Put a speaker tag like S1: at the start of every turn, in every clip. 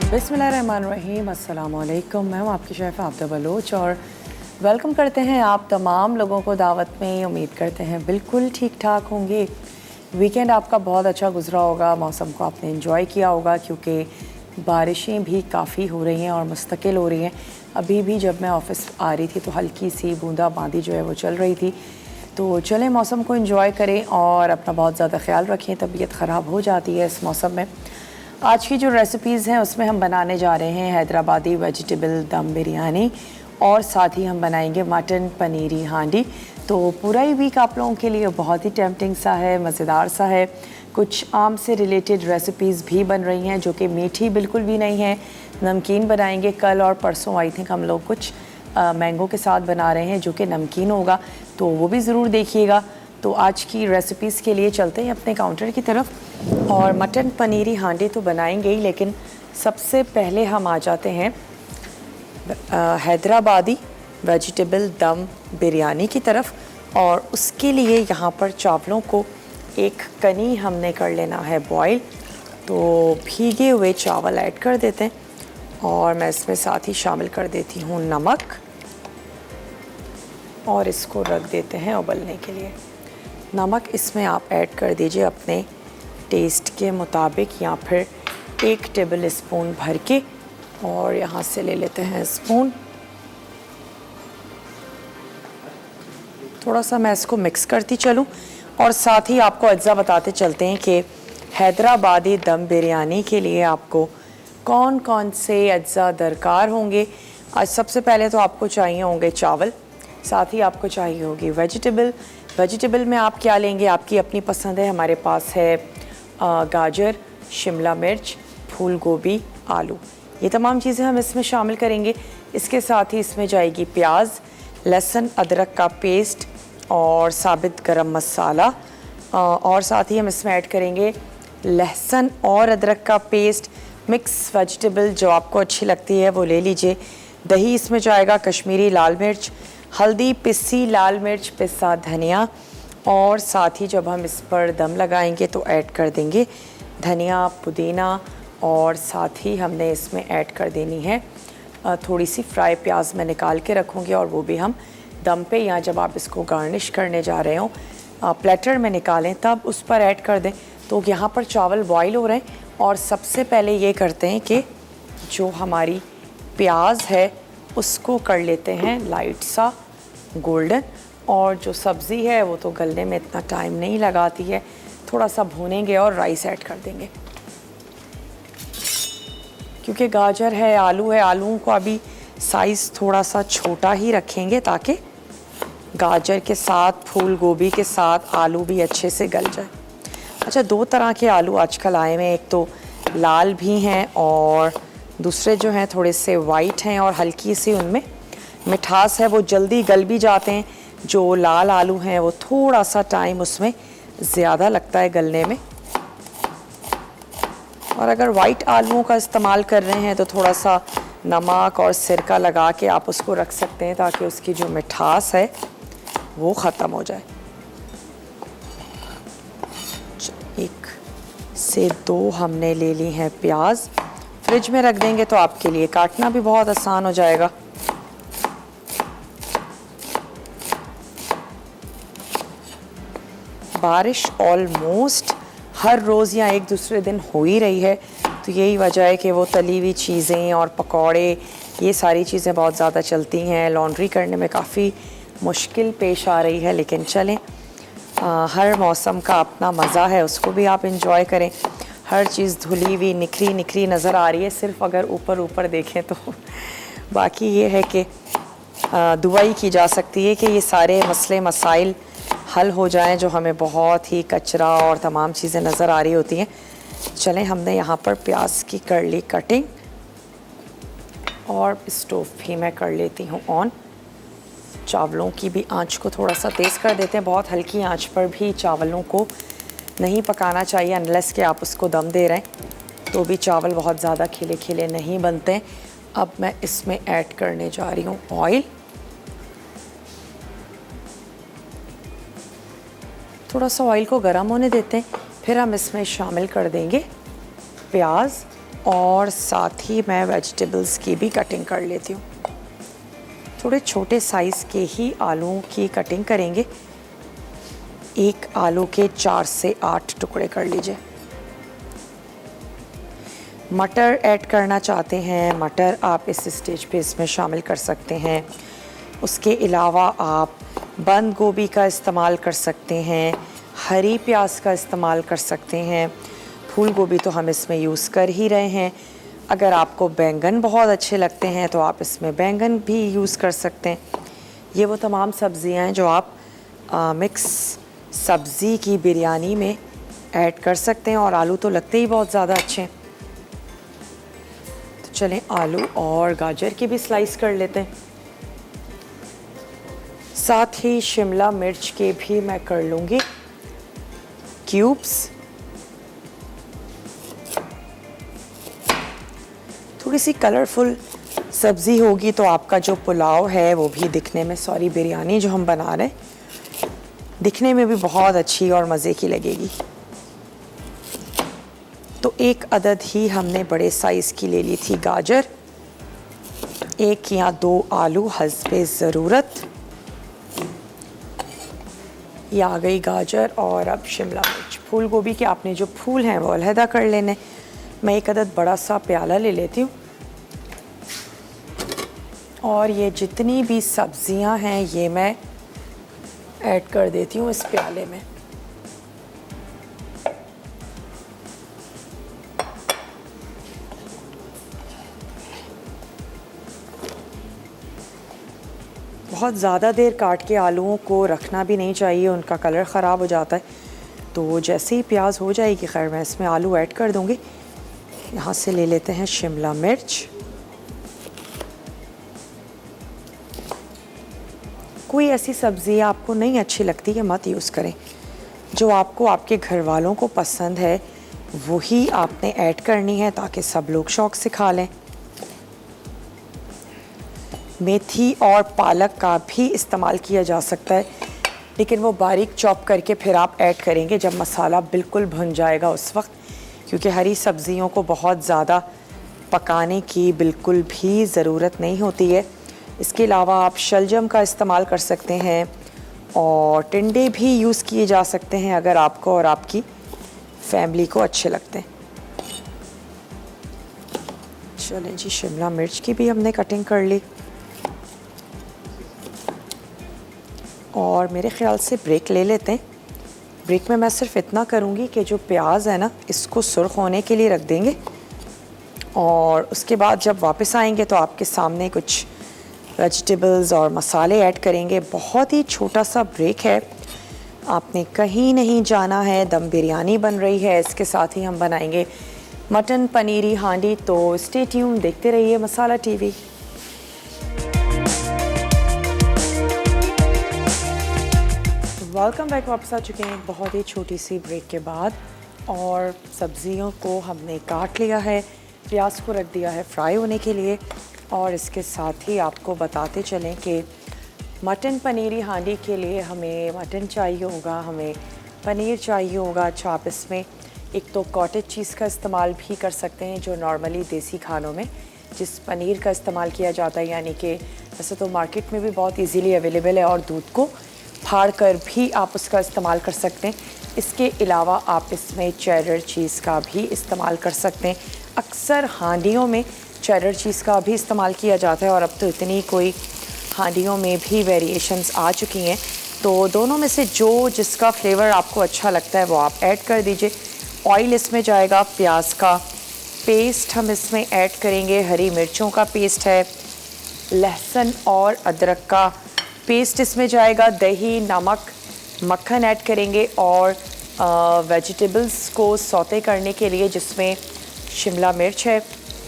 S1: बिस्मिल्लाहिर्रहमानिर्रहीम, अस्सलामुअलैकुम। मैं हूँ आपकी शेफ़ आबिदा बलोच और वेलकम करते हैं आप तमाम लोगों को दावत में। उम्मीद करते हैं बिल्कुल ठीक ठाक होंगे। वीकेंड आपका बहुत अच्छा गुजरा होगा, मौसम को आपने एंजॉय किया होगा क्योंकि बारिशें भी काफ़ी हो रही हैं और मुस्तकिल हो रही हैं। अभी भी जब मैं ऑफ़िस आ रही थी तो हल्की सी बूंदाबांदी जो है वो चल रही थी। तो चलें मौसम को एंजॉय करें और अपना बहुत ज़्यादा ख्याल रखें, तबीयत ख़राब हो जाती है इस मौसम में। आज की जो रेसिपीज़ हैं उसमें हम बनाने जा रहे हैं हैदराबादी वेजिटेबल दम बिरयानी और साथ ही हम बनाएंगे मटन पनीरी हांडी। तो पूरा ही वीक आप लोगों के लिए बहुत ही टेम्पटिंग सा है, मज़ेदार सा है। कुछ आम से रिलेटेड रेसिपीज़ भी बन रही हैं जो कि मीठी बिल्कुल भी नहीं है। नमकीन बनाएंगे कल और परसों आई थिंक हम लोग कुछ मैंगो के साथ बना रहे हैं जो कि नमकीन होगा, तो वो भी ज़रूर देखिएगा। तो आज की रेसिपीज़ के लिए चलते हैं अपने काउंटर की तरफ और मटन पनीरी हांडी तो बनाएंगे ही, लेकिन सबसे पहले हम आ जाते हैं हैदराबादी वेजिटेबल दम बिरयानी की तरफ। और उसके लिए यहाँ पर चावलों को एक कनी हमने कर लेना है बॉईल। तो भीगे हुए चावल ऐड कर देते हैं और मैं इसमें साथ ही शामिल कर देती हूँ नमक और इसको रख देते हैं उबलने के लिए। नमक इसमें आप ऐड कर दीजिए अपने टेस्ट के मुताबिक या फिर 1 टेबल स्पून भर के, और यहाँ से ले लेते हैं स्पून। थोड़ा सा मैं इसको मिक्स करती चलूँ और साथ ही आपको अज्जा बताते चलते हैं कि हैदराबादी दम बिरयानी के लिए आपको कौन कौन से अज्जा दरकार होंगे। आज सबसे पहले तो आपको चाहिए होंगे चावल, साथ ही आपको चाहिए होगी वेजिटेबल में आप क्या लेंगे आपकी अपनी पसंद है। हमारे पास है गाजर, शिमला मिर्च, फूल गोभी, आलू, ये तमाम चीज़ें हम इसमें शामिल करेंगे। इसके साथ ही इसमें जाएगी प्याज, लहसुन अदरक का पेस्ट और साबित गरम मसाला, और साथ ही हम इसमें ऐड करेंगे लहसुन और अदरक का पेस्ट। मिक्स वेजिटेबल जो आपको अच्छी लगती है वो ले लीजिए। दही इसमें जाएगा, कश्मीरी लाल मिर्च, हल्दी, पिसी लाल मिर्च, पिसा धनिया, और साथ ही जब हम इस पर दम लगाएंगे तो ऐड कर देंगे धनिया, पुदीना, और साथ ही हमने इसमें ऐड कर देनी है थोड़ी सी फ्राई प्याज मैं निकाल के रखूँगी और वो भी हम दम पे या जब आप इसको गार्निश करने जा रहे हो प्लेटर में निकालें तब उस पर ऐड कर दें। तो यहाँ पर चावल बॉईल हो रहे हैं और सबसे पहले ये करते हैं कि जो हमारी प्याज है उसको कर लेते हैं लाइट सा गोल्डन, और जो सब्ज़ी है वो तो गलने में इतना टाइम नहीं लगाती है, थोड़ा सा भूनेंगे और राइस ऐड कर देंगे। क्योंकि गाजर है, आलू है, आलूओं को अभी साइज़ थोड़ा सा छोटा ही रखेंगे ताकि गाजर के साथ फूल गोभी के साथ आलू भी अच्छे से गल जाए। अच्छा, 2 तरह के आलू आजकल आए हुए हैं, एक तो लाल भी हैं और दूसरे जो हैं थोड़े से वाइट हैं और हल्की सी उनमें मिठास है, वो जल्दी गल भी जाते हैं। जो लाल आलू हैं वो थोड़ा सा टाइम उसमें ज़्यादा लगता है गलने में, और अगर वाइट आलूओं का इस्तेमाल कर रहे हैं तो थोड़ा सा नमक और सिरका लगा के आप उसको रख सकते हैं ताकि उसकी जो मिठास है वो ख़त्म हो जाए। 1 से 2 हमने ले ली हैं प्याज, फ्रिज में रख देंगे तो आपके लिए काटना भी बहुत आसान हो जाएगा। बारिश ऑलमोस्ट हर रोज़ या एक दूसरे दिन हो ही रही है, तो यही वजह है कि वो तली हुई चीज़ें और पकौड़े ये सारी चीज़ें बहुत ज़्यादा चलती हैं। लॉन्ड्री करने में काफ़ी मुश्किल पेश आ रही है, लेकिन चलें, हर मौसम का अपना मज़ा है, उसको भी आप इंजॉय करें। हर चीज़ धुली हुई निखरी निखरी नज़र आ रही है सिर्फ अगर ऊपर ऊपर देखें तो। बाकी ये है कि दुआ ही की जा सकती है कि ये सारे मसले मसाइल हल हो जाएं जो हमें बहुत ही कचरा और तमाम चीज़ें नज़र आ रही होती हैं। चलें, हमने यहाँ पर प्याज की कर ली कटिंग और स्टोव भी मैं कर लेती हूँ ऑन। चावलों की भी आंच को थोड़ा सा तेज़ कर देते हैं, बहुत हल्की आंच पर भी चावलों को नहीं पकाना चाहिए अनलेस कि आप उसको दम दे रहे हैं, तो भी चावल बहुत ज़्यादा खिले खिले नहीं बनते। अब मैं इसमें ऐड करने जा रही हूँ ऑयल। थोड़ा सा ऑयल को गर्म होने देते हैं, फिर हम इसमें शामिल कर देंगे प्याज और साथ ही मैं वेजिटेबल्स की भी कटिंग कर लेती हूँ। थोड़े छोटे साइज़ के ही आलूओं की कटिंग करेंगे। एक आलू के 4 से 8 टुकड़े कर लीजिए। मटर ऐड करना चाहते हैं, मटर आप इस स्टेज पे इसमें शामिल कर सकते हैं। उसके अलावा आप बंद गोभी का इस्तेमाल कर सकते हैं, हरी प्याज का इस्तेमाल कर सकते हैं। फूल गोभी तो हम इसमें यूज़ कर ही रहे हैं। अगर आपको बैंगन बहुत अच्छे लगते हैं तो आप इसमें बैंगन भी यूज़ कर सकते हैं। ये वो तमाम सब्ज़ियाँ हैं जो आप मिक्स सब्ज़ी की बिरयानी में ऐड कर सकते हैं और आलू तो लगते ही बहुत ज़्यादा अच्छे हैं। तो चलें आलू और गाजर की भी स्लाइस कर लेते हैं। साथ ही शिमला मिर्च के भी मैं कर लूँगी क्यूब्स। थोड़ी सी कलरफुल सब्ज़ी होगी तो आपका जो पुलाव है वो भी दिखने में, सॉरी बिरयानी जो हम बना रहे हैं, दिखने में भी बहुत अच्छी और मज़े की लगेगी। तो एक अदद ही हमने बड़े साइज़ की ले ली थी गाजर, 1 या 2 आलू हस्बे ज़रूरत। ये आ गई गाजर और अब शिमला मिर्च। फूल गोभी के आपने जो फूल हैं वो अलहदा कर लेने। मैं एक अदद बड़ा सा प्याला ले लेती हूँ और ये जितनी भी सब्ज़ियाँ हैं ये मैं ऐड कर देती हूँ इस प्याले में। बहुत ज़्यादा देर काट के आलूओं को रखना भी नहीं चाहिए, उनका कलर ख़राब हो जाता है। तो जैसे ही प्याज हो जाएगी, खैर मैं इसमें आलू ऐड कर दूँगी। यहाँ से ले लेते हैं शिमला मिर्च। कोई ऐसी सब्ज़ी आपको नहीं अच्छी लगती है मत यूज़ करें, जो आपको आपके घर वालों को पसंद है वही आपने ऐड करनी है ताकि सब लोग शौक़ से खा लें। मेथी और पालक का भी इस्तेमाल किया जा सकता है, लेकिन वो बारीक चॉप करके फिर आप ऐड करेंगे जब मसाला बिल्कुल भुन जाएगा उस वक्त, क्योंकि हरी सब्ज़ियों को बहुत ज़्यादा पकाने की बिल्कुल भी ज़रूरत नहीं होती है। इसके अलावा आप शलजम का इस्तेमाल कर सकते हैं और टिंडे भी यूज़ किए जा सकते हैं अगर आपको और आपकी फैमिली को अच्छे लगते हैं। चलें जी, शिमला मिर्च की भी हमने कटिंग कर ली और मेरे ख़्याल से ब्रेक ले लेते हैं। ब्रेक में मैं सिर्फ इतना करूँगी कि जो प्याज है ना, इसको सुर्ख होने के लिए रख देंगे और उसके बाद जब वापस आएंगे तो आपके सामने कुछ वेजिटेबल्स और मसाले ऐड करेंगे। बहुत ही छोटा सा ब्रेक है, आपने कहीं नहीं जाना है। दम बिरयानी बन रही है, इसके साथ ही हम बनाएंगे मटन पनीरी हांडी। तो स्टे ट्यून, देखते रहिए मसाला टीवी। वेलकम बैक, वापस आ चुके हैं बहुत ही छोटी सी ब्रेक के बाद और सब्जियों को हमने काट लिया है, प्याज को रख दिया है फ्राई होने के लिए और इसके साथ ही आपको बताते चलें कि मटन पनीरी हांडी के लिए हमें मटन चाहिए होगा, हमें पनीर चाहिए होगा। अच्छा, आप इसमें एक तो कॉटेज चीज़ का इस्तेमाल भी कर सकते हैं जो नॉर्मली देसी खानों में जिस पनीर का इस्तेमाल किया जाता है, यानी कि वैसे तो मार्केट में भी बहुत इजीली अवेलेबल है और दूध को फाड़ कर भी आप उसका इस्तेमाल कर सकते हैं। इसके अलावा आप इसमें चेडर चीज़ का भी इस्तेमाल कर सकते हैं। अक्सर हांडियों में चेडर चीज़ का भी इस्तेमाल किया जाता है और अब तो इतनी कोई हांडियों में भी वेरिएशंस आ चुकी हैं, तो दोनों में से जो जिसका फ्लेवर आपको अच्छा लगता है वो आप ऐड कर दीजिए। ऑयल इसमें जाएगा, प्याज का पेस्ट हम इसमें ऐड करेंगे, हरी मिर्चों का पेस्ट है, लहसुन और अदरक का पेस्ट इसमें जाएगा, दही, नमक, मक्खन ऐड करेंगे और वेजिटेबल्स को सौते करने के लिए जिसमें शिमला मिर्च है,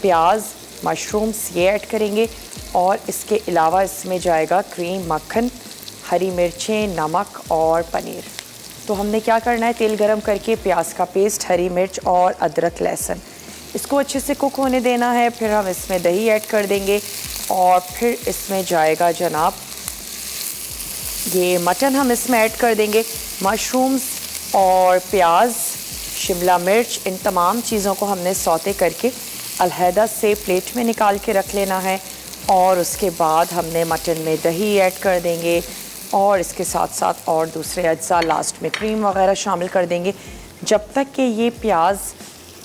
S1: प्याज, मशरूम्स ये ऐड करेंगे और इसके अलावा इसमें जाएगा क्रीम, मक्खन, हरी मिर्चें, नमक और पनीर। तो हमने क्या करना है, तेल गरम करके प्याज का पेस्ट, हरी मिर्च और अदरक, लहसुन इसको अच्छे से कुक होने देना है। फिर हम इसमें दही ऐड कर देंगे और फिर इसमें जाएगा जनाब ये मटन हम इसमें ऐड कर देंगे। मशरूम्स और प्याज, शिमला मिर्च, इन तमाम चीज़ों को हमने सौते करके अलहदा से प्लेट में निकाल के रख लेना है। और उसके बाद हमने मटन में दही ऐड कर देंगे और इसके साथ साथ और दूसरे अज्जा, लास्ट में क्रीम वगैरह शामिल कर देंगे। जब तक कि ये प्याज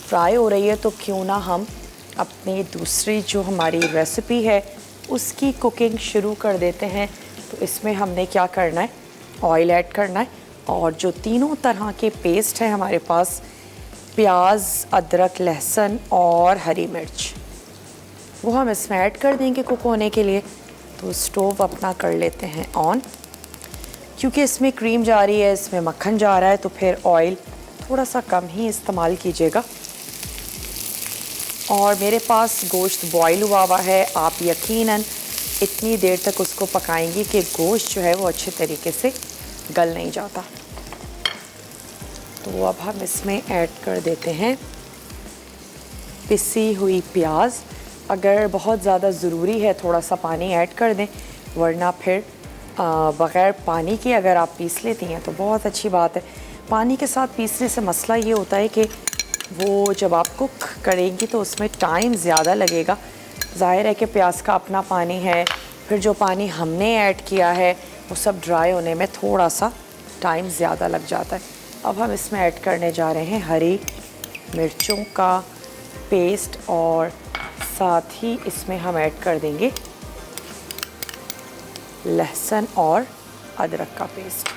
S1: फ्राई हो रही है तो क्यों ना हम अपनी दूसरी जो हमारी रेसिपी है उसकी कुकिंग शुरू कर देते हैं। तो इसमें हमने क्या करना है, ऑयल ऐड करना है और जो तीनों तरह के पेस्ट हैं हमारे पास, प्याज, अदरक, लहसुन और हरी मिर्च, वो हम इसमें ऐड कर देंगे कुक होने के लिए। तो स्टोव अपना कर लेते हैं ऑन। क्योंकि इसमें क्रीम जा रही है, इसमें मक्खन जा रहा है, तो फिर ऑयल थोड़ा सा कम ही इस्तेमाल कीजिएगा। और मेरे पास गोश्त बॉईल हुआ हुआ है। आप यकीनन इतनी देर तक उसको पकाएंगी कि गोश्त जो है वो अच्छे तरीके से गल नहीं जाता। तो अब हम इसमें ऐड कर देते हैं पिसी हुई प्याज। अगर बहुत ज़्यादा ज़रूरी है थोड़ा सा पानी ऐड कर दें, वरना फिर बग़ैर पानी के अगर आप पीस लेती हैं तो बहुत अच्छी बात है। पानी के साथ पीसने से मसला ये होता है कि वो जब आप कुक करेंगी तो उसमें टाइम ज़्यादा लगेगा। ज़ाहिर है कि प्याज का अपना पानी है, फिर जो पानी हमने ऐड किया है वो सब ड्राई होने में थोड़ा सा टाइम ज़्यादा लग जाता है। अब हम इसमें ऐड करने जा रहे हैं हरी मिर्चों का पेस्ट और साथ ही इसमें हम ऐड कर देंगे लहसुन और अदरक का पेस्ट।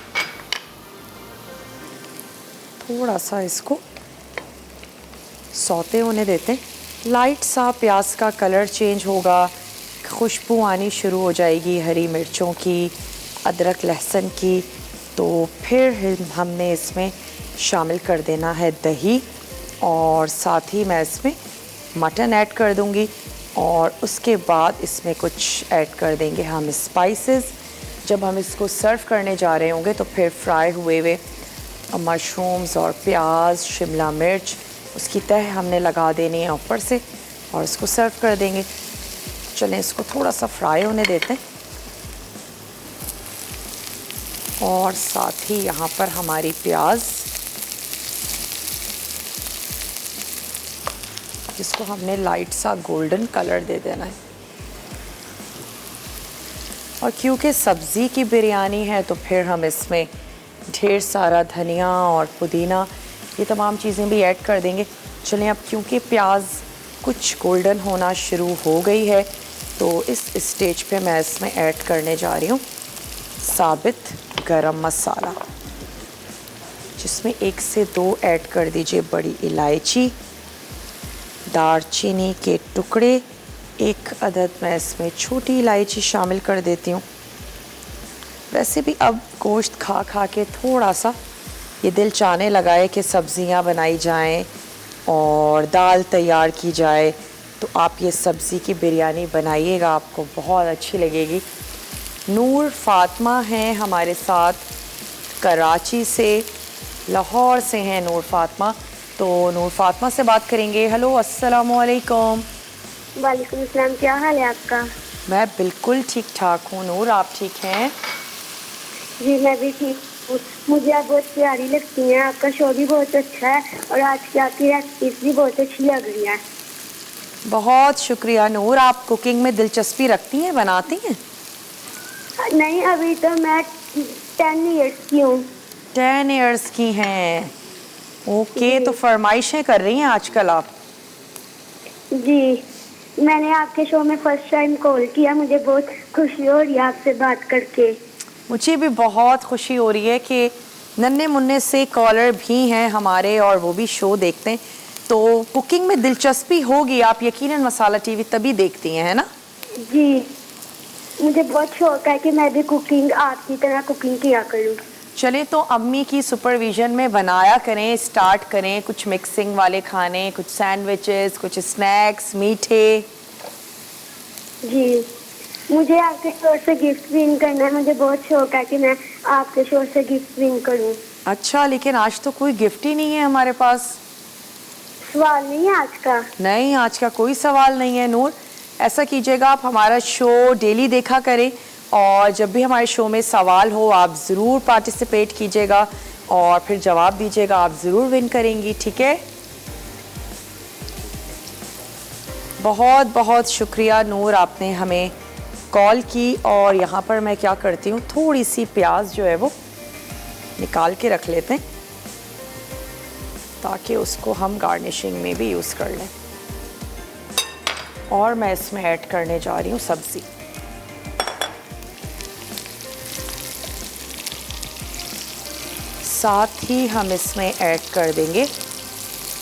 S1: थोड़ा सा इसको सौते होने देते हैं। लाइट सा प्याज का कलर चेंज होगा, खुशबू आनी शुरू हो जाएगी हरी मिर्चों की, अदरक लहसुन की। तो फिर हमने इसमें शामिल कर देना है दही और साथ ही मैं इसमें मटन ऐड कर दूंगी और उसके बाद इसमें कुछ ऐड कर देंगे हम स्पाइसेस। जब हम इसको सर्व करने जा रहे होंगे तो फिर फ्राई हुए हुए मशरूम्स और प्याज, शिमला मिर्च, उसकी तह हमने लगा देनी है ऊपर से और इसको सर्व कर देंगे। चलें इसको थोड़ा सा फ्राई होने देते हैं। और साथ ही यहाँ पर हमारी प्याज, जिसको हमने लाइट सा गोल्डन कलर दे देना है। और क्योंकि सब्ज़ी की बिरयानी है तो फिर हम इसमें ढेर सारा धनिया और पुदीना, ये तमाम चीज़ें भी ऐड कर देंगे। चलें अब क्योंकि प्याज कुछ गोल्डन होना शुरू हो गई है तो इस स्टेज पे मैं इसमें ऐड करने जा रही हूँ साबित गरम मसाला, जिसमें 1 से 2 ऐड कर दीजिए बड़ी इलायची, दालचीनी के टुकड़े, 1 अदद मैं इसमें छोटी इलायची शामिल कर देती हूँ। वैसे भी अब गोश्त खा खा के थोड़ा सा ये दिल चाहने लगा है कि सब्ज़ियाँ बनाई जाएं और दाल तैयार की जाए। तो आप ये सब्ज़ी की बिरयानी बनाइएगा, आपको बहुत अच्छी लगेगी। नूर फातिमा हैं हमारे साथ, कराची से, लाहौर से हैं नूर फातिमा। तो नूर फातिमा से बात करेंगे। हेलो, अस्सलाम वालेकुम।
S2: वालेकुम अस्सलाम, क्या हाल है आपका?
S1: मैं बिल्कुल ठीक ठाक हूँ नूर, आप ठीक हैं?
S2: जी मैं भी ठीक हूँ। मुझे आप बहुत प्यारी लगती हैं, आपका शो भी बहुत अच्छा है और आज की आपकी रेसिपीज भी बहुत अच्छी लग रही है।
S1: बहुत शुक्रिया नूर। आप कुकिंग में दिलचस्पी रखती हैं, बनाती हैं?
S2: नहीं, अभी तो मैं 10 ईयर्स की हूँ।
S1: 10 ईयर्स की हैं, ओके। तो फरमाइशें कर रही हैं आजकल आप?
S2: जी, मैंने आपके शो में फर्स्ट टाइम कॉल किया, मुझे बहुत खुशी हो रही है आपसे बात करके।
S1: मुझे भी बहुत खुशी हो रही है कि नन्हे मुन्ने से कॉलर भी हैं हमारे और वो भी शो देखते हैं। तो कुकिंग में दिलचस्पी होगी, आप यकीनन मसाला टीवी तभी देखती हैं, है ना?
S2: जी, मुझे बहुत शौक है कि मैं भी कुकिंग आपकी तरह कुकिंग किया करूँ।
S1: चले तो अम्मी की सुपरविजन में बनाया करें, स्टार्ट करें कुछ मिक्सिंग वाले खाने, कुछ सैंडविचेस, कुछ स्नैक्स, मीठे।
S2: जी, मुझे आपके शो से गिफ्ट विन करना है, मुझे बहुत शौक है कि मैं आपके शो से गिफ्ट विन करूं।
S1: अच्छा, लेकिन आज तो कोई गिफ्ट ही नहीं है हमारे पास।
S2: सवाल नहीं है आज का?
S1: नहीं, आज का कोई सवाल नहीं है नूर। ऐसा कीजिएगा, आप हमारा शो डेली देखा करें और जब भी हमारे शो में सवाल हो आप ज़रूर पार्टिसिपेट कीजिएगा और फिर जवाब दीजिएगा, आप ज़रूर विन करेंगी, ठीक है? बहुत बहुत शुक्रिया नूर, आपने हमें कॉल की। और यहाँ पर मैं क्या करती हूँ, थोड़ी सी प्याज जो है वो निकाल के रख लेते हैं ताकि उसको हम गार्निशिंग में भी यूज़ कर लें। और मैं इसमें ऐड करने जा रही हूँ सब्ज़ी। साथ ही हम इसमें ऐड कर देंगे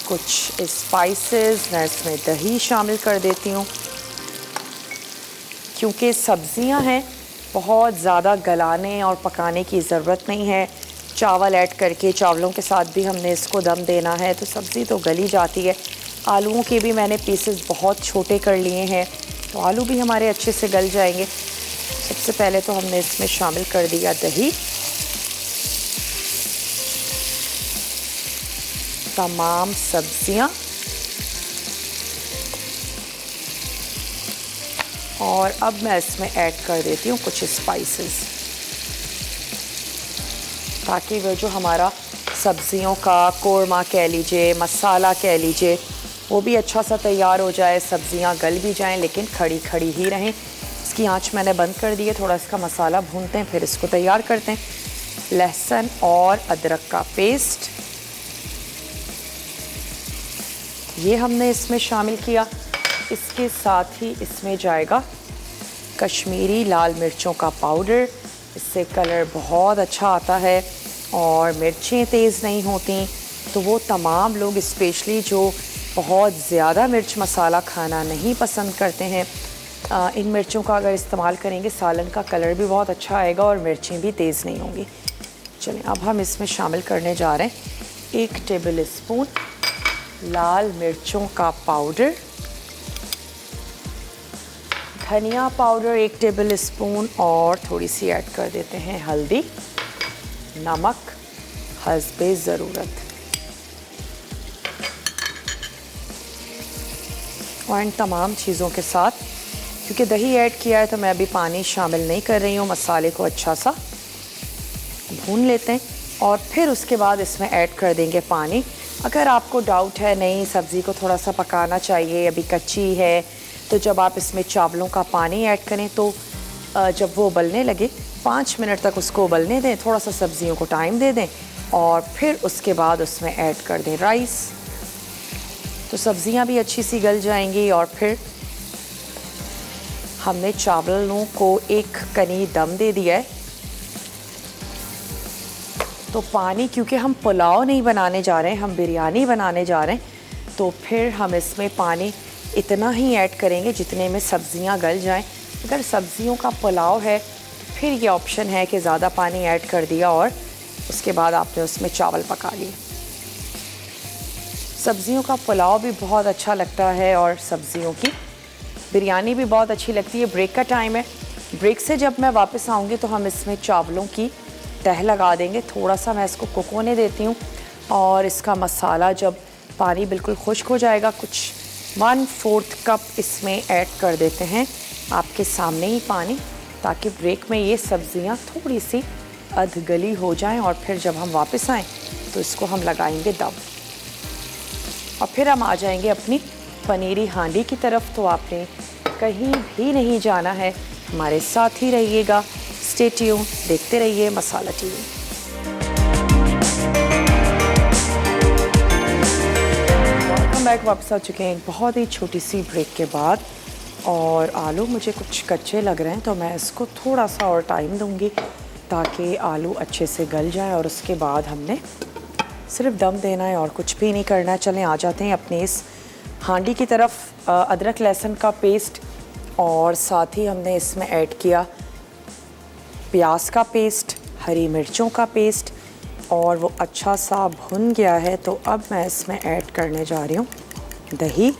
S1: कुछ स्पाइसेस। मैं इसमें दही शामिल कर देती हूँ क्योंकि सब्ज़ियाँ हैं, बहुत ज़्यादा गलाने और पकाने की ज़रूरत नहीं है। चावल ऐड करके चावलों के साथ भी हमने इसको दम देना है तो सब्ज़ी तो गली जाती है। आलूओं के भी मैंने पीसेस बहुत छोटे कर लिए हैं तो आलू भी हमारे अच्छे से गल जाएंगे। सबसे पहले तो हमने इसमें शामिल कर दिया दही। तमाम सब्जियां और अब मैं इसमें ऐड कर देती हूँ कुछ स्पाइसेस ताकि वो जो हमारा सब्जियों का कोरमा कह लीजिए, मसाला कह लीजिए, वो भी अच्छा सा तैयार हो जाए। सब्जियां गल भी जाएं लेकिन खड़ी खड़ी ही रहें। इसकी आंच मैंने बंद कर दी है। थोड़ा इसका मसाला भूनते हैं फिर इसको तैयार करते हैं। लहसुन और अदरक का पेस्ट ये हमने इसमें शामिल किया। इसके साथ ही इसमें जाएगा कश्मीरी लाल मिर्चों का पाउडर। इससे कलर बहुत अच्छा आता है और मिर्चें तेज़ नहीं होती। तो वो तमाम लोग स्पेशली जो बहुत ज़्यादा मिर्च मसाला खाना नहीं पसंद करते हैं, इन मिर्चों का अगर इस्तेमाल करेंगे सालन का कलर भी बहुत अच्छा आएगा और मिर्चें भी तेज़ नहीं होंगी। चलें अब हम इसमें शामिल करने जा रहे हैं 1 टेबल स्पून लाल मिर्चों का पाउडर, धनिया पाउडर 1 टेबल स्पून और थोड़ी सी ऐड कर देते हैं हल्दी, नमक हस्बे ज़रूरत। और इन तमाम चीज़ों के साथ क्योंकि दही ऐड किया है तो मैं अभी पानी शामिल नहीं कर रही हूँ। मसाले को अच्छा सा भून लेते हैं और फिर उसके बाद इसमें ऐड कर देंगे पानी। अगर आपको डाउट है नहीं सब्ज़ी को थोड़ा सा पकाना चाहिए, अभी कच्ची है, तो जब आप इसमें चावलों का पानी ऐड करें तो जब वो उबलने लगे 5 मिनट तक उसको उबलने दें, थोड़ा सा सब्जियों को टाइम दे दें और फिर उसके बाद उसमें ऐड कर दें राइस। तो सब्जियां भी अच्छी सी गल जाएंगी और फिर हमने चावलों को एक कनी दम दे दिया है। तो पानी, क्योंकि हम पुलाव नहीं बनाने जा रहे हैं, हम बिरयानी बनाने जा रहे हैं, तो फिर हम इसमें पानी इतना ही ऐड करेंगे जितने में सब्जियां गल जाएं। अगर सब्जियों का पुलाव है तो फिर ये ऑप्शन है कि ज़्यादा पानी ऐड कर दिया और उसके बाद आपने उसमें चावल पका लिए। सब्जियों का पुलाव भी बहुत अच्छा लगता है और सब्जियों की बिरयानी भी बहुत अच्छी लगती है। ब्रेक का टाइम है, ब्रेक से जब मैं वापस आऊँगी तो हम इसमें चावलों की तह लगा देंगे। थोड़ा सा मैं इसको कुक होने देती हूँ और इसका मसाला जब पानी बिल्कुल खुश्क हो जाएगा, कुछ 1/4 कप इसमें ऐड कर देते हैं आपके सामने ही पानी, ताकि ब्रेक में ये सब्जियां थोड़ी सी अधगली हो जाएं और फिर जब हम वापस आएँ तो इसको हम लगाएंगे दम और फिर हम आ जाएंगे अपनी पनीरी हांडी की तरफ। तो आपने कहीं भी नहीं जाना है, हमारे साथ ही रहिएगा। स्टे ट्यून, देखते रहिए मसाला टीवी। वेलकम बैक, वापस आ चुके हैं एक बहुत ही छोटी सी ब्रेक के बाद। और आलू मुझे कुछ कच्चे लग रहे हैं तो मैं इसको थोड़ा सा और टाइम दूंगी ताकि आलू अच्छे से गल जाए और उसके बाद हमने सिर्फ दम देना है और कुछ भी नहीं करना है। चलें आ जाते हैं अपने इस हांडी की तरफ। अदरक लहसुन का पेस्ट और साथ ही हमने इसमें ऐड किया प्याज का पेस्ट, हरी मिर्चों का पेस्ट और वो अच्छा सा भुन गया है। तो अब मैं इसमें ऐड करने जा रही हूँ दही।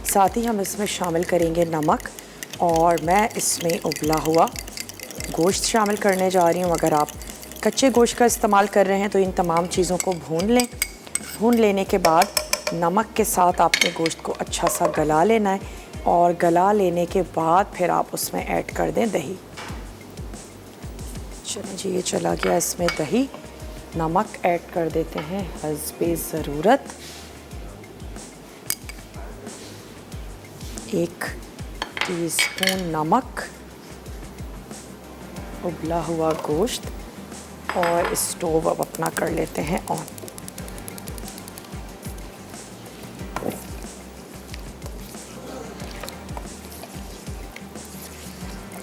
S1: साथ ही हम इसमें शामिल करेंगे नमक और मैं इसमें उबला हुआ गोश्त शामिल करने जा रही हूँ। अगर आप कच्चे गोश्त का इस्तेमाल कर रहे हैं तो इन तमाम चीज़ों को भून लें। भून लेने के बाद नमक के साथ आपने गोश्त को अच्छा सा गला लेना है और गला लेने के बाद फिर आप उसमें ऐड कर दें दही। चलिए जी, ये चला गया इसमें दही। नमक ऐड कर देते हैं हस्बे ज़रूरत। 1 टीस्पून नमक, उबला हुआ गोश्त, और स्टोव अब अपना कर लेते हैं ऑन।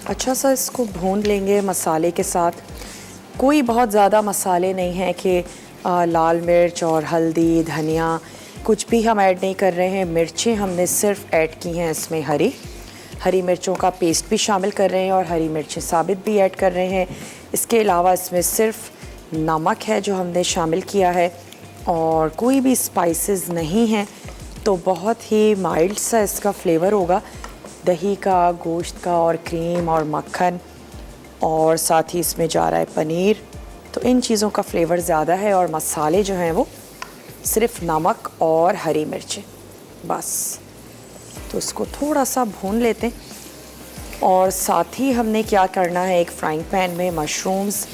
S1: अच्छा सा इसको भून लेंगे मसाले के साथ। कोई बहुत ज़्यादा मसाले नहीं हैं कि लाल मिर्च और हल्दी, धनिया कुछ भी हम ऐड नहीं कर रहे हैं। मिर्चें हमने सिर्फ ऐड की हैं इसमें, हरी मिर्चों का पेस्ट भी शामिल कर रहे हैं और हरी मिर्चें साबित भी ऐड कर रहे हैं। इसके अलावा इसमें सिर्फ नमक है जो हमने शामिल किया है, और कोई भी स्पाइसेस नहीं हैं, तो बहुत ही माइल्ड सा इसका फ्लेवर होगा दही का, गोश्त का, और क्रीम और मक्खन, और साथ ही इसमें जा रहा है पनीर। तो इन चीज़ों का फ्लेवर ज़्यादा है, और मसाले जो हैं वो सिर्फ नमक और हरी मिर्चें बस। तो इसको थोड़ा सा भून लेते हैं। और साथ ही हमने क्या करना है, एक फ्राइंग पैन में मशरूम्स,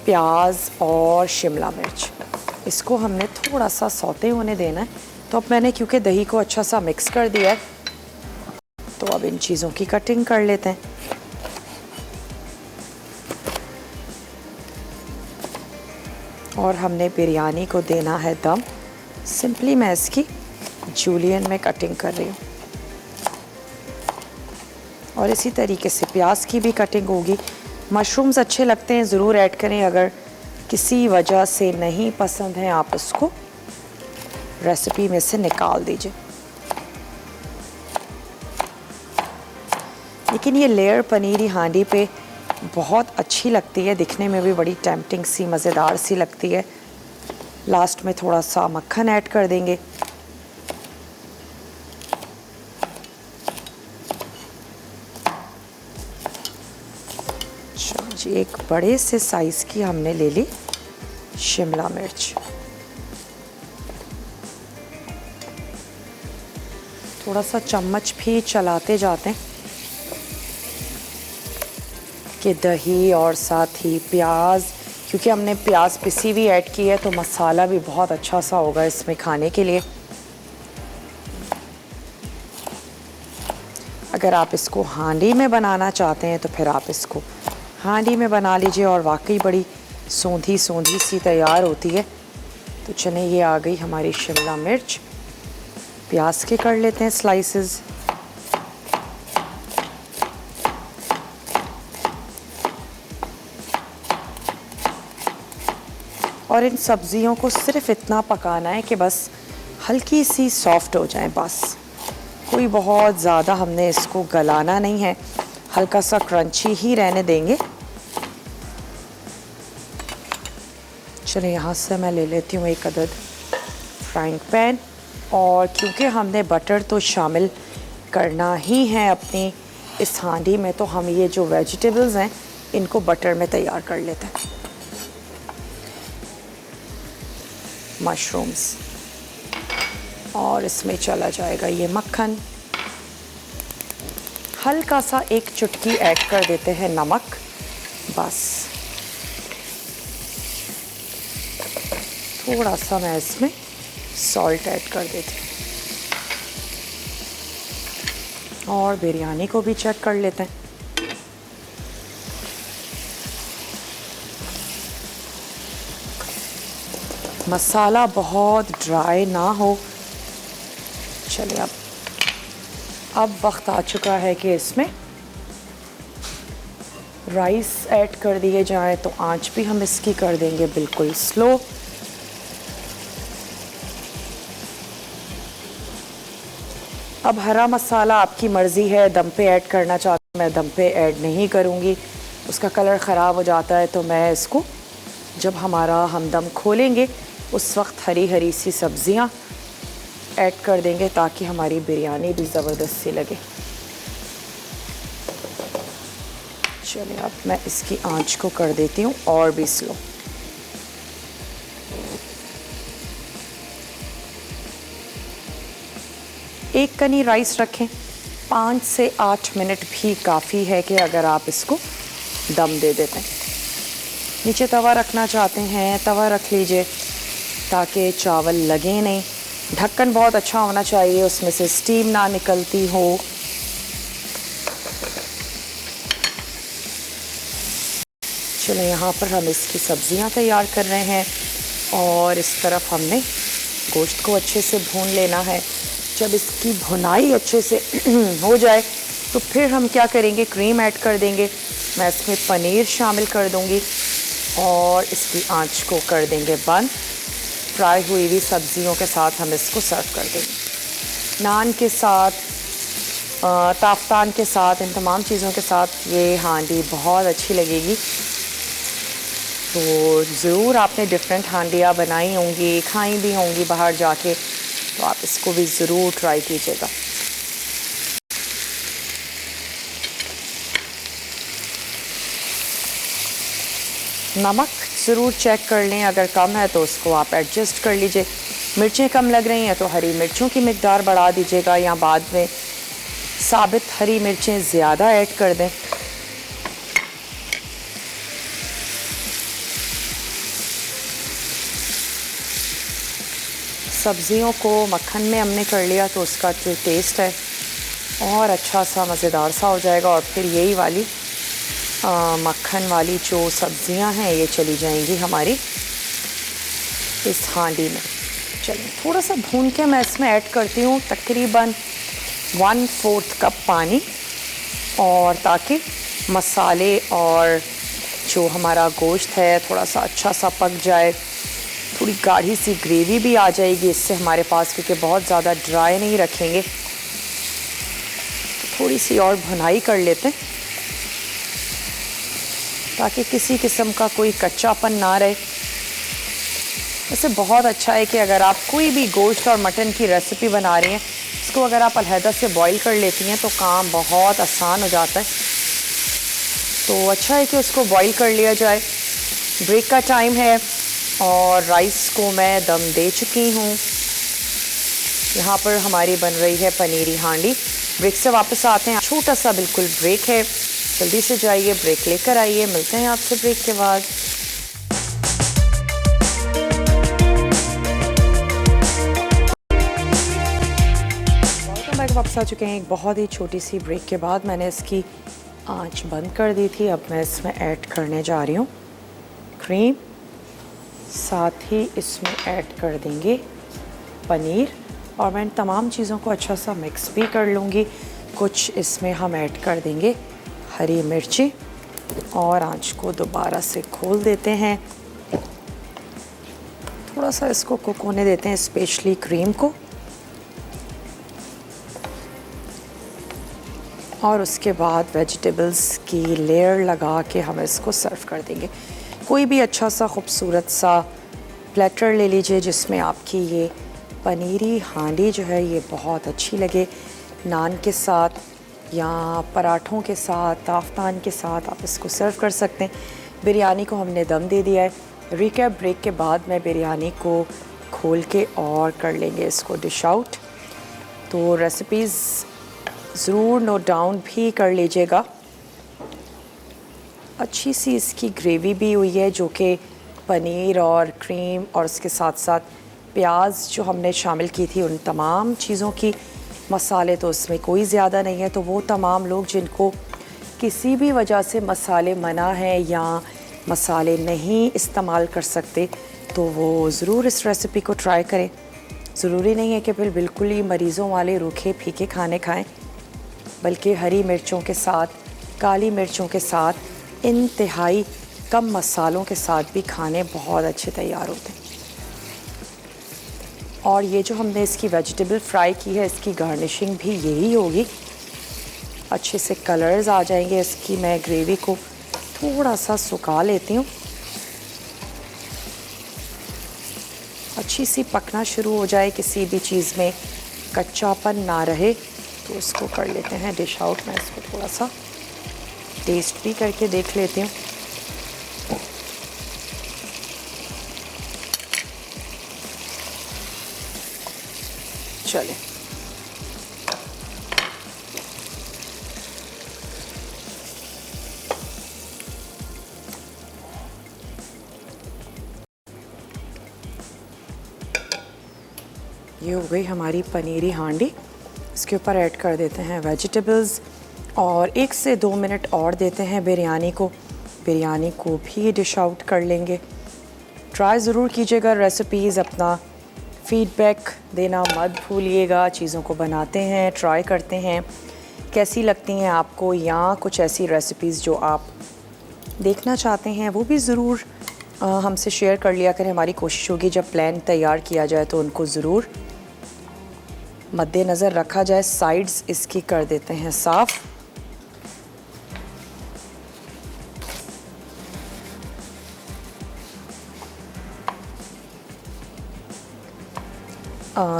S1: प्याज और शिमला मिर्च, इसको हमने थोड़ा सा सौते होने देना है। तो अब मैंने क्योंकि दही को अच्छा सा मिक्स कर दिया है, तो अब इन चीज़ों की कटिंग कर लेते हैं। और हमने बिरयानी को देना है दम। सिंपली मैं इसकी जूलियन में कटिंग कर रही हूँ, और इसी तरीके से प्याज की भी कटिंग होगी। मशरूम्स अच्छे लगते हैं, ज़रूर ऐड करें। अगर किसी वजह से नहीं पसंद है, आप इसको रेसिपी में से निकाल दीजिए। लेकिन ये लेयर पनीरी हांडी पे बहुत अच्छी लगती है, दिखने में भी बड़ी टेम्पटिंग सी, मज़ेदार सी लगती है। लास्ट में थोड़ा सा मक्खन ऐड कर देंगे। जी, एक बड़े से साइज़ की हमने ले ली शिमला मिर्च। थोड़ा सा चम्मच भी चलाते जाते हैं कि दही और साथ ही प्याज, क्योंकि हमने प्याज पिसी हुई ऐड की है, तो मसाला भी बहुत अच्छा सा होगा इसमें खाने के लिए। अगर आप इसको हांडी में बनाना चाहते हैं तो फिर आप इसको हांडी में बना लीजिए, और वाकई बड़ी सौंधी सौंधी सी तैयार होती है। तो चलिए, ये आ गई हमारी शिमला मिर्च। प्याज के कर लेते हैं स्लाइसेस। और इन सब्जियों को सिर्फ इतना पकाना है कि बस हल्की सी सॉफ्ट हो जाए, बस। कोई बहुत ज़्यादा हमने इसको गलाना नहीं है, हल्का सा क्रंची ही रहने देंगे। चलिए, यहाँ से मैं ले लेती हूँ एक अदद फ्राइंग पैन, और क्योंकि हमने बटर तो शामिल करना ही है अपनी इस हांडी में, तो हम ये जो वेजिटेबल्स हैं इनको बटर में तैयार कर लेते हैं। मशरूम्स, और इसमें चला जाएगा ये मक्खन। हल्का सा एक चुटकी ऐड कर देते हैं नमक, बस। थोड़ा सा मैं इसमें सॉल्ट ऐड कर देती हूँ, और बिरयानी को भी चेक कर लेते हैं। मसाला बहुत ड्राई ना हो। चलिए, अब वक्त आ चुका है कि इसमें राइस ऐड कर दिए जाएं, तो आंच भी हम इसकी कर देंगे बिल्कुल स्लो। अब हरा मसाला आपकी मर्ज़ी है, दम पे ऐड करना चाहती हूँ, मैं दम पे ऐड नहीं करूँगी, उसका कलर ख़राब हो जाता है। तो मैं इसको जब हमारा हम दम खोलेंगे उस वक्त हरी हरी सी सब्ज़ियाँ ऐड कर देंगे, ताकि हमारी बिरयानी भी ज़बरदस्त सी लगे। चलिए, अब मैं इसकी आंच को कर देती हूँ और भी स्लो। एक कनी राइस रखें, 5 से 8 मिनट भी काफ़ी है कि अगर आप इसको दम दे देते हैं। नीचे तवा रखना चाहते हैं, तवा रख लीजिए ताकि चावल लगे नहीं। ढक्कन बहुत अच्छा होना चाहिए, उसमें से स्टीम ना निकलती हो। चलो यहाँ पर हम इसकी सब्जियां तैयार कर रहे हैं और इस तरफ हमने गोश्त को अच्छे से भून लेना है। जब इसकी भुनाई अच्छे से हो जाए तो फिर हम क्या करेंगे, क्रीम ऐड कर देंगे। मैं इसमें पनीर शामिल कर दूंगी और इसकी आंच को कर देंगे बंद। फ्राई हुई हुई सब्जियों के साथ हम इसको सर्व कर देंगे। नान के साथ, ताफ्तान के साथ, इन तमाम चीज़ों के साथ ये हांडी बहुत अच्छी लगेगी। तो ज़रूर आपने डिफरेंट हांडियाँ बनाई होंगी, खाई भी होंगी बाहर जाके, तो आप इसको भी ज़रूर ट्राई कीजिएगा। नमक ज़रूर चेक कर लें, अगर कम है तो उसको आप एडजस्ट कर लीजिए। मिर्चें कम लग रही हैं तो हरी मिर्चों की मिकदार बढ़ा दीजिएगा या बाद में साबित हरी मिर्चें ज़्यादा ऐड कर दें। सब्जियों को मक्खन में हमने कर लिया तो उसका जो टेस्ट है और अच्छा सा मज़ेदार सा हो जाएगा। और फिर यही वाली मक्खन वाली जो सब्जियां हैं ये चली जाएंगी हमारी इस हांडी में। चलिए थोड़ा सा भून के मैं इसमें ऐड करती हूँ तकरीबन 1/4 कप पानी, और ताकि मसाले और जो हमारा गोश्त है थोड़ा सा अच्छा सा पक जाए। थोड़ी गाढ़ी सी ग्रेवी भी आ जाएगी इससे हमारे पास, क्योंकि बहुत ज़्यादा ड्राई नहीं रखेंगे। थोड़ी सी और भुनाई कर लेते हैं ताकि किसी किस्म का कोई कच्चापन ना रहे। वैसे बहुत अच्छा है कि अगर आप कोई भी गोश्त और मटन की रेसिपी बना रही हैं, इसको अगर आप अलहदा से बॉईल कर लेती हैं तो काम बहुत आसान हो जाता है। तो अच्छा है कि उसको बॉईल कर लिया जाए। ब्रेक का टाइम है और राइस को मैं दम दे चुकी हूँ। यहाँ पर हमारी बन रही है पनीरी हांडी। ब्रेक से वापस आते हैं, छोटा सा बिल्कुल ब्रेक है, जल्दी से जाइए, ब्रेक लेकर आइए। मिलते हैं आपसे ब्रेक के बाद। वेलकम बैक, वापस आ चुके हैं एक बहुत ही छोटी सी ब्रेक के बाद। मैंने इसकी आंच बंद कर दी थी। अब मैं इसमें ऐड करने जा रही हूँ क्रीम, साथ ही इसमें ऐड कर देंगे पनीर, और मैं इन तमाम चीज़ों को अच्छा सा मिक्स भी कर लूँगी। कुछ इसमें हम ऐड कर देंगे हरी मिर्ची और आंच को दोबारा से खोल देते हैं। थोड़ा सा इसको कुक होने देते हैं, स्पेशली क्रीम को, और उसके बाद वेजिटेबल्स की लेयर लगा के हम इसको सर्व कर देंगे। कोई भी अच्छा सा खूबसूरत सा प्लेटर ले लीजिए जिसमें आपकी ये पनीरी हांडी जो है ये बहुत अच्छी लगे। नान के साथ या पराठों के साथ, ताफ्तान के साथ आप इसको सर्व कर सकते हैं। बिरयानी को हमने दम दे दिया है। रिकैप ब्रेक के बाद मैं बिरयानी को खोल के और कर लेंगे इसको डिश आउट। तो रेसिपीज़ ज़रूर नोट डाउन भी कर लीजिएगा। अच्छी सी इसकी ग्रेवी भी हुई है, जो कि पनीर और क्रीम और उसके साथ साथ प्याज जो हमने शामिल की थी, उन तमाम चीज़ों की, मसाले तो उसमें कोई ज़्यादा नहीं है। तो वो तमाम लोग जिनको किसी भी वजह से मसाले मना है या मसाले नहीं इस्तेमाल कर सकते, तो वो ज़रूर इस रेसिपी को ट्राई करें। ज़रूरी नहीं है कि फिर बिल्कुल ही मरीज़ों वाले रूखे फीके खाने खाएं, बल्कि हरी मिर्चों के साथ, काली मिर्चों के साथ, इंतहाई कम मसालों के साथ भी खाने बहुत अच्छे तैयार होते हैं। और ये जो हमने इसकी वेजिटेबल फ्राई की है, इसकी गार्निशिंग भी यही होगी। अच्छे से कलर्स आ जाएंगे इसकी। मैं ग्रेवी को थोड़ा सा सुखा लेती हूँ, अच्छी सी पकना शुरू हो जाए, किसी भी चीज़ में कच्चापन ना रहे, तो इसको कर लेते हैं डिश आउट। मैं इसको थोड़ा सा टेस्ट भी करके देख लेती हूँ। चले, ये हो गई हमारी पनीरी हांडी। इसके ऊपर ऐड कर देते हैं वेजिटेबल्स और 1 से 2 मिनट और देते हैं बिरयानी को भी डिश आउट कर लेंगे। ट्राई ज़रूर कीजिएगा रेसिपीज़, अपना फीडबैक देना मत भूलिएगा। चीज़ों को बनाते हैं, ट्राई करते हैं, कैसी लगती हैं आपको, या कुछ ऐसी रेसिपीज़ जो आप देखना चाहते हैं वो भी ज़रूर हमसे शेयर कर लिया करें। हमारी कोशिश होगी जब प्लान तैयार किया जाए तो उनको ज़रूर मद्देनज़र रखा जाए। साइड्स इसकी कर देते हैं साफ़।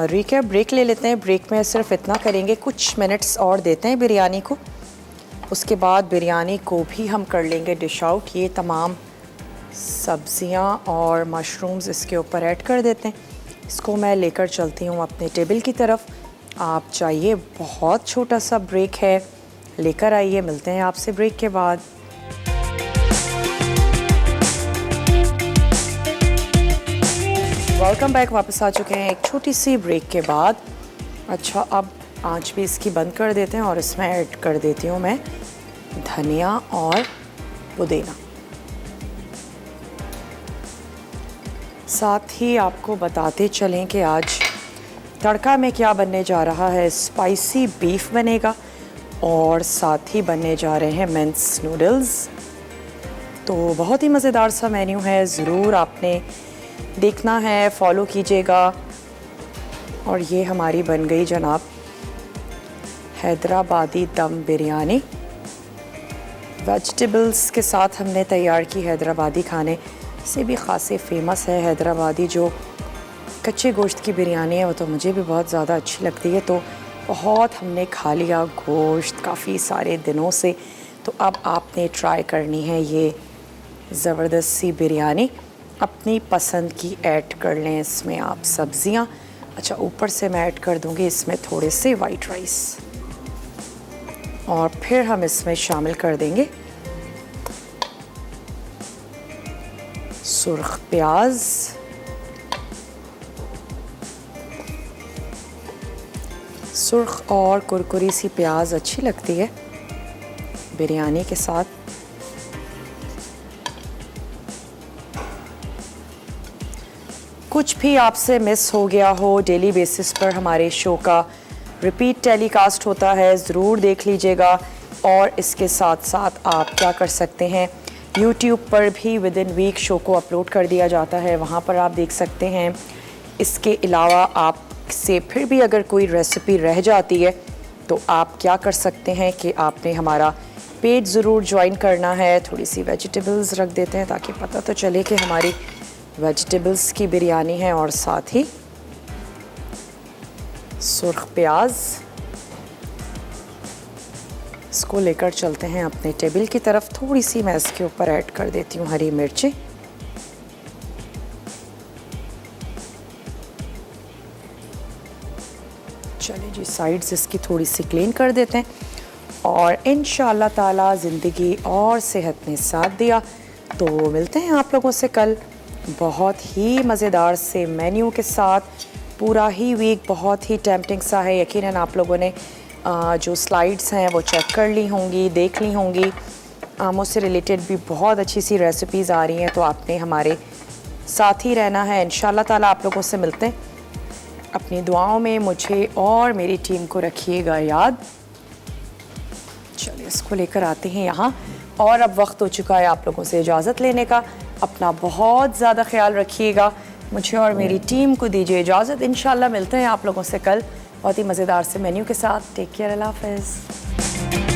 S1: रिकैप ब्रेक ले लेते हैं। ब्रेक में सिर्फ इतना करेंगे, कुछ मिनट्स और देते हैं बिरयानी को। उसके बाद बिरयानी को भी हम कर लेंगे डिश आउट। ये तमाम सब्जियां और मशरूम्स इसके ऊपर ऐड कर देते हैं। इसको मैं लेकर चलती हूँ अपने टेबल की तरफ। आप चाहिए, बहुत छोटा सा ब्रेक है, लेकर आइए। मिलते हैं आपसे ब्रेक के बाद। वेलकम बैक, वापस आ चुके हैं एक छोटी सी ब्रेक के बाद। अच्छा, अब आंच भी इसकी बंद कर देते हैं और इसमें ऐड कर देती हूँ मैं धनिया और पुदीना। साथ ही आपको बताते चलें कि आज तड़का में क्या बनने जा रहा है। स्पाइसी बीफ बनेगा और साथ ही बनने जा रहे हैं मिंस नूडल्स। तो बहुत ही मज़ेदार सा मेन्यू है, ज़रूर आपने देखना है, फॉलो कीजिएगा। और ये हमारी बन गई जनाब हैदराबादी दम बिरयानी। वेजिटेबल्स के साथ हमने तैयार की। हैदराबादी खाने से भी ख़ासे फेमस है हैदराबादी जो कच्चे गोश्त की बिरयानी है, वो तो मुझे भी बहुत ज़्यादा अच्छी लगती है। तो बहुत हमने खा लिया गोश्त काफ़ी सारे दिनों से, तो अब आपने ट्राई करनी है ये ज़बरदस्त सी बिरयानी। अपनी पसंद की ऐड कर लें इसमें आप सब्ज़ियाँ। अच्छा, ऊपर से मैं ऐड कर दूँगी इसमें थोड़े से वाइट राइस और फिर हम इसमें शामिल कर देंगे सुर्ख प्याज, सुर्ख और कुरकुरी सी प्याज अच्छी लगती है बिरयानी के साथ। कुछ भी आपसे मिस हो गया हो, डेली बेसिस पर हमारे शो का रिपीट टेलीकास्ट होता है, ज़रूर देख लीजिएगा। और इसके साथ साथ आप क्या कर सकते हैं, यूट्यूब पर भी विद इन वीक शो को अपलोड कर दिया जाता है, वहाँ पर आप देख सकते हैं। इसके अलावा आपसे फिर भी अगर कोई रेसिपी रह जाती है तो आप क्या कर सकते हैं कि आपने हमारा पेज ज़रूर ज्वाइन करना है। थोड़ी सी वेजिटेबल्स रख देते हैं ताकि पता तो चले कि हमारी वेजिटेबल्स की बिरयानी है, और साथ ही सुर्ख प्याज। इसको लेकर चलते हैं अपने टेबल की तरफ। थोड़ी सी मैं इसके ऊपर ऐड कर देती हूँ हरी मिर्ची। चलिए जी, साइड्स इसकी थोड़ी सी क्लीन कर देते हैं और इंशाअल्लाह ताला ज़िंदगी और सेहत ने साथ दिया तो मिलते हैं आप लोगों से कल बहुत ही मज़ेदार से मेन्यू के साथ। पूरा ही वीक बहुत ही टेम्पटिंग सा है। यकीनन आप लोगों ने जो स्लाइड्स हैं वो चेक कर ली होंगी, देख ली होंगी। मुझसे रिलेटेड भी बहुत अच्छी सी रेसिपीज़ आ रही हैं, तो आपने हमारे साथ ही रहना है। इंशाअल्लाह ताला आप लोगों से मिलते हैं। अपनी दुआओं में मुझे और मेरी टीम को रखिएगा याद। चलिए, इसको लेकर आते हैं यहाँ, और अब वक्त हो चुका है आप लोगों से इजाज़त लेने का। अपना बहुत ज़्यादा ख्याल रखिएगा। मुझे और मेरी टीम को दीजिए इजाज़त। इंशाअल्लाह मिलते हैं आप लोगों से कल बहुत ही मज़ेदार से मेन्यू के साथ। टेक केयर, अल्लाह हाफ़िज़।